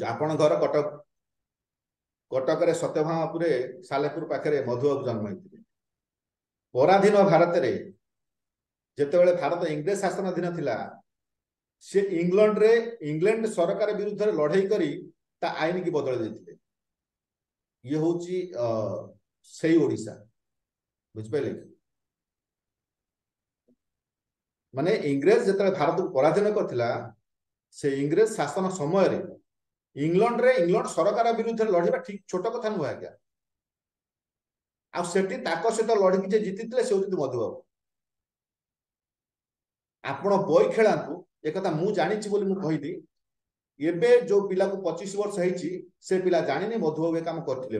आपण घर कटक कटक सत्यभामापुर सालेपुर पाखे मधुबाबू जन्म होते पराधीन भारत में जिते भारत इंग्रेज शासन अधीन थिला से इंग्लैंड सरकार विरुद्ध लड़ाई करी ता आईन की बदल देते ये हूँ से ओडिशा बुझिपारे माने इंग्रेज जिते भारत को पराधीन करथिला से इंग्रेज शासन समय इंग्लैंड सरकार विरुद्ध लड़ाई ठीक छोट कथा नुह आज्ञा आठी सहित लड़की जे जीति से मधुबाबू आपण बई खेलांतु एक मु जानी कहली एबे जो पिला को 25 वर्ष होईची से पिला जानी मधुबाबू काम करथिले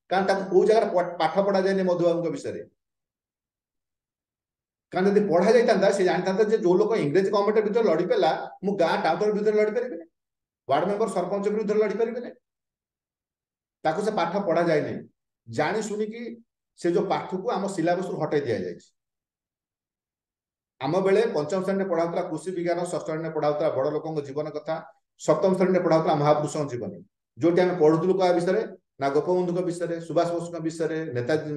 कारण कौ जगह पाठ पढ़ा जाए मधुबाबू विषय कारण यदि पढ़ा जाता से जानता जो लोग इंग्रेज गवर्नमेंट विरुद्ध लड़ी पाला मु गाँ टाउटर विरुद्ध लड़ी पारि वार्ड मेंबर सरपंच विरुद्ध लड़ी पारे ताको से पाठ पढ़ा जाए नहीं जानी शुणिकी से जो पाठ को आम सिलेबस हटाई दि जाए आम बेले पंचम श्रेणी में पढ़ाऊला कृषि विज्ञान षष्ठ श्रेणी पढ़ाऊला बड़ लोक जीवन कथा सप्तम श्रेणी में पढ़ाऊला महापुरुष जीवन जो पढ़ुलु क्या विषय ना गोपबंधु विषय सुभाष बोस विषय नेताजी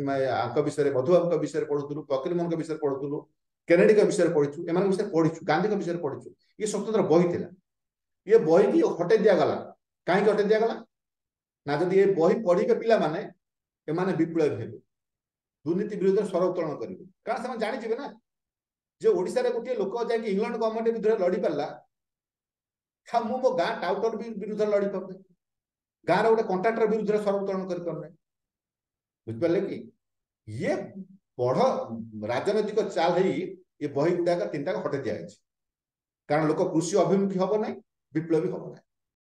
विषय मधुबाबू विषय पढ़ुलु फकीर मोहन विषय पढ़ुलु केनेडी विषय पढ़ी एम विषय पढ़ी गांधी विषय पढ़ी ये स्वतंत्र बही थी ये बही की हटे दिगला कहीं हटे दिगला ना जब ये बही पढ़े पिला माने एमाने विप्लवी हे दुर्नीति विरुद्ध स्वर उत्तोलन करेंगे कारण से जानीजे ना जो ओडिशा रे गोटे लोक जाकि इंग्लैंड गवर्नमेंट विरुद्ध लड़ी पारा मु मो गाँ टाउटर विरुद्ध लड़ी पारे गाँव गोटे कंट्राक्टर विरुद्ध स्वर उत्तोलन कर बुझिपारे कि ये बड़ राजनैतिक चाल है ये बही गुड़ाक 3टा हटे दिखाई कारण लोक कृषि अभिमुखी हम ना विप्लवी हम ना।